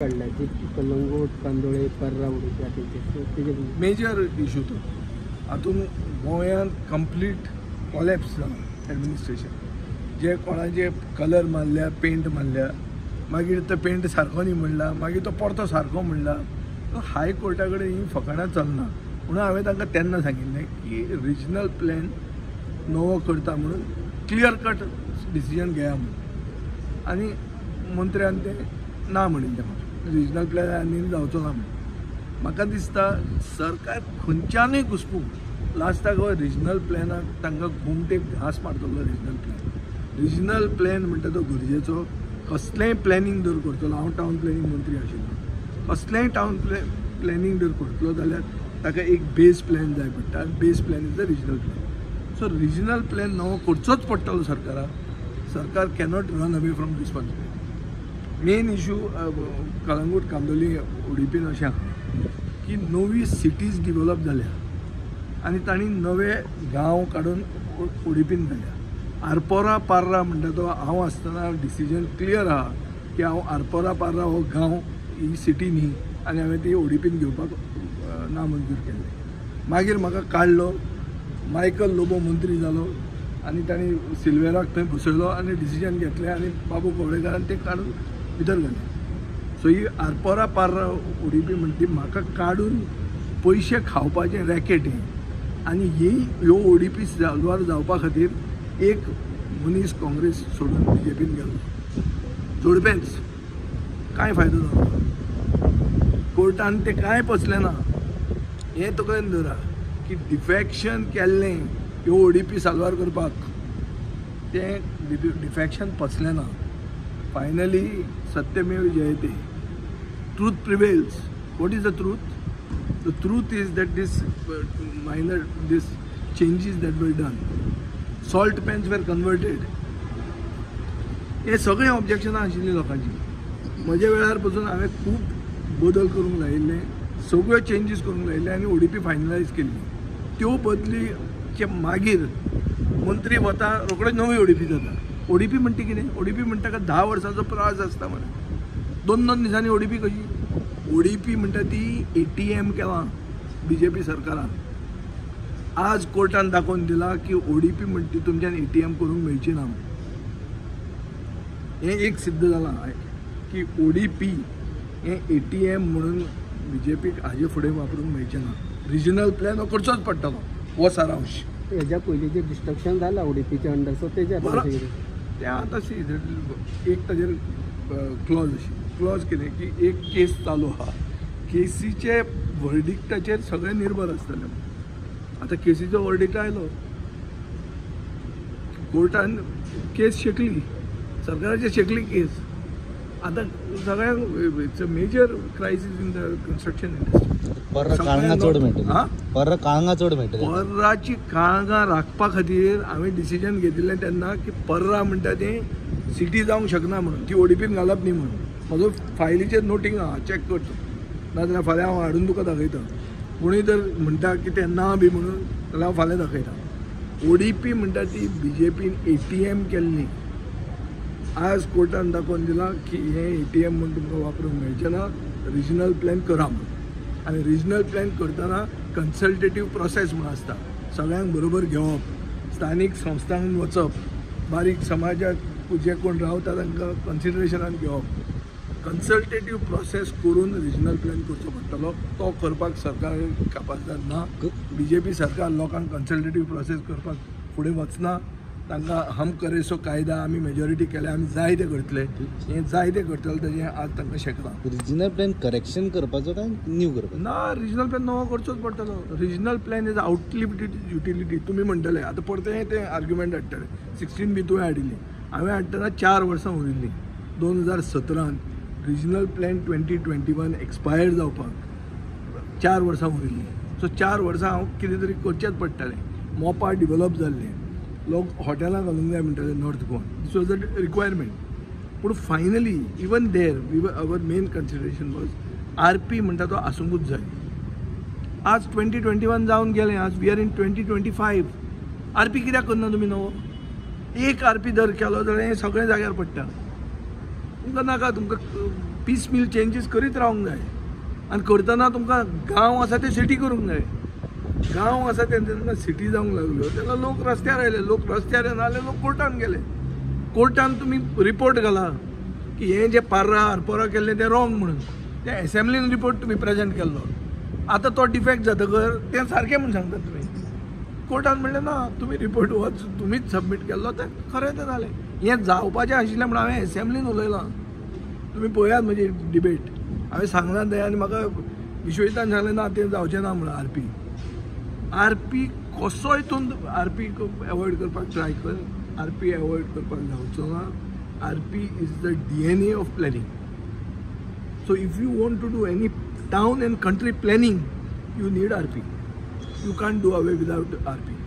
कलंगूट कांदोळे पर्रा Udupi major issue तो हातून गोंयांत कंप्लीट कॉलेप्स जाला एडमिनिस्ट्रेशन. जे कोणाचे कलर मारल्या, पेंट मारल्या, मागीर तो पेंट सारको न्ही म्हणला, मागीर तो परतो सारको म्हणला. हायकोर्टा कडेन ही फकाणां चलना. म्हणून हांवें तांकां तेन्ना सांगिल्लें की रिजनल प्लॅन नवो करता म्हणून क्लियर कट डिसिजन घेया म्हणून. आनी मंत्र्यान तें ना म्हणिल्लें. रिजनल प्लॅन आनी जावचो ना म्हणून म्हाका दिसता सरकार खंयच्यानूय घुसपूंक लास्टाक हो रिजनल प्लॅनाक तांकां घुमटेक घास मारतलो. रिजनल प्लॅन म्हणटा तो गरजेचो. कसलेंय प्लॅनिंग जर करतलो, हांव टावन प्लॅनिंग मंत्री आशिल्लो, कसलेंय टावन प्लॅनिंग जर करतलो जाल्यार ताका एक बेस प्लॅन जाय पडटा. Base plan is the regional plan. So regional plan नवो करचोच पडटलो सरकाराक. सरकार cannot run away from responsibility. Main issue Calangute Candolim उडुपीन अशें आसा की नवी सिटीज डिवेलप जाल्या आनी तांणी नवे गांव काडून उडुपीन घाल्या. आरपोरा पार्रा म्हणटा तो हांव आसतना डिसिजन क्लियर आहा की हांव आरपोरा पार्रा हो गांव ही सिटी न्ही आनी हांवें ती उडुपीन घेवपाक नामंजूर केल्लें. मागीर म्हाका काडलो. मायकल लोबो मंत्री जालो आनी तांणी सिल्वेराक थंय बसयलो आनी डिसिजन घेतलें आनी बाबू कवळेकारान तें काडून भितर घालें. सो ही आरपोरा पार्रा उडुपी म्हणटी म्हाका काडून पयशे खावपाचें रॅकेट हें. आनी ह्यो उडुपी साल्वार जावपा खातीर एक मनीस काँग्रेस सोडून बीजेपीन गेलो. जोडपेंच कांय फायदो जालो. कोर्टान तें कांय पचलें ना. हें तकलेन धरा की डिफॅक्शन केल्लें ह्यो उडुपी साल्वार करपाक तें डिफॅक्शन पचलें ना. फायनली सत्यमेव जयते. Truth prevails. What is the truth? The truth is that this changes that were done. Salt pans were converted. हे सगळे ऑब्जेक्शनां आशिल्लीं लोकांची. म्हज्या वेळार पसून हांवें खूब बदल करूंक लायिल्ले, सगळ्यो चेंजीस करूंक लायिल्ले आनी उडुपी फायनलायज केल्ली. त्यो बदलीचे मागीर मंत्री वता रोखडेच नवी उडुपी जाता. उडुपी म्हणटा कितें? उडुपी म्हणटा का 10 वर्सांचो प्रवास आसता मरे. 2-2 दिसांनी उडुपी कशी? उडुपी म्हणटा ती ATM केलां बीजेपी सरकारान. आज कोर्टान दाखोवन दिला की उडुपी म्हणटा ती तुमच्यान ATM करूंक मेळची ना. हें एक सिद्ध जालां की उडुपी हें ATM म्हणून बीजेपीक हाजे फुडें वापरूंक मेळचें ना. रिजनल प्लॅन हो करचोच पडटलो. हो सारांश. हेज्या पयलीं जे डिस्ट्रक्शन जालां उडुपीच्या अंडर, सो तेजेर तें आतां एक ताजेर क्लॉज कितें की एक केस चालू आहा. केसीचे वर्डिक्टाचेर सगळें निर्भर आसतलें. आतां केसीचो वर्डिक्ट आयलो, कोर्टान केस शेकली, सरकाराची शेकली केस. आतां सगळ्यांक it's a major crisis in the construction industry. पर्राची काळगां राखपा खातीर हांवें डिसिजन घेतिल्लें तेन्ना की पर्रा म्हणटा तें सिटी जावंक शकना म्हणून. ती उडुपीन घालप न्ही म्हणून. म्हजो फायलीचेर नोटींग आहा, चॅक करता. नाजाल्यार फाल्यां हांव हाडून तुका दाखयता. कोणूय जर म्हणटा की तें ना बी म्हणून जाल्यार हांव फाल्यां दाखयता. उडुपी म्हणटा ती बीजेपीन ATM केल्ली. आज कोर्टान दाखोवन दिला की हें ATM म्हणून तुमकां वापरूंक मेळचें ना. रिजनल प्लॅन करा म्हणून. आनी रिजनल प्लॅन करतना कन्सल्टेटीव प्रोसेस म्हूण आसता. सगळ्यांक बरोबर घेवप, स्थानीक संस्थांक वचप, बारीक समाजाक जे कोण रावता तांकां कन्सिडरेशनान घेवप. कन्सल्टेटीव प्रोसेस करून रिजनल प्लॅन करचो पडटलो. तो करपाक सरकार कापासीदार ना. बीजेपी सरकार लोकांक कन्सल्टेटीव प्रोसेस करपाक फुडें वचना. तांकां हम करे सो कायदा आमी मेजॉरिटी केल्या, आमी जाय ते करतले. हें जाय ते करतले तेजें आज तांकां शेकलां. रिजनल प्लॅन करेक्शन करपाचो काय न्यू करपाचो? ना, रिजनल प्लॅन नवो करचोच पडटलो. Regional plan is outlived utility. तुमी म्हणटले आतां परतें तें आर्ग्युमेंट हाडटले. 16B तुवें हाडिल्ली, हांवें हाडटना 4 वर्सां उरिल्लीं. 2017 रिजनल प्लॅन 2021 एक्सपायर्ड जावपाक 4 वर्सां उरिल्लीं. सो 4 वर्सां हांव कितें तरी करचेंच पडटलें. मोपा डिवेलप जाल्लें, लोक हॉटेलां घालूंक जाय म्हणटाले north Goan. This was the requirement. पूण finally even there our main consideration was RP म्हणटा तो आसूंकूच जाय. आज 2021 जावन गेलें. आज वी आर इन 2025. RP कित्याक करना तुमी नवो? एक RP जर केलो जाल्यार हें सगळें जाग्यार पडटा. तुमकां नाका, तुमकां पीस मिल चेंजीस करीत रावंक जाय आनी करतना तुमकां गांव आसा ते सिटी करूंक जाय. गांव आसा ते जेन्ना सिटी जावंक लागल्यो तेन्ना लोक रस्त्यार आयले, लोक रस्त्यार येना जाल्यार लोक कोर्टान गेले. कोर्टान तुमी रिपोर्ट घाला की हे जे पार्रा आरपोरा केल्ले ते रॉंग म्हणून. ते एसेंब्लीन रिपोर्ट तुमी प्रेजेंट केल्लो, आतां तो डिफेक्ट जातकर तें सारकें म्हणून सांगतात तुमी. कोर्टान म्हणलें ना, तुमी रिपोर्ट तुमीच सबमीट केल्लो तें खरें तें जालें. हें जावपाचें आशिल्लें म्हणून हांवें एसेंब्लीन उलयलां. तुमी पळयात म्हजी डिबेट. हांवें सांगलां तें आनी म्हाका विश्वजितान सांगलें ना तें जावचें ना म्हणून. आरपी कसो हितून आरपी एवॉयड करपाक ट्राय कर. आरपी एवॉयड करपाक जावचो ना. RP is the DNA of planning. So if you want to do any town and country planning, you need RP. You can't do away without RP.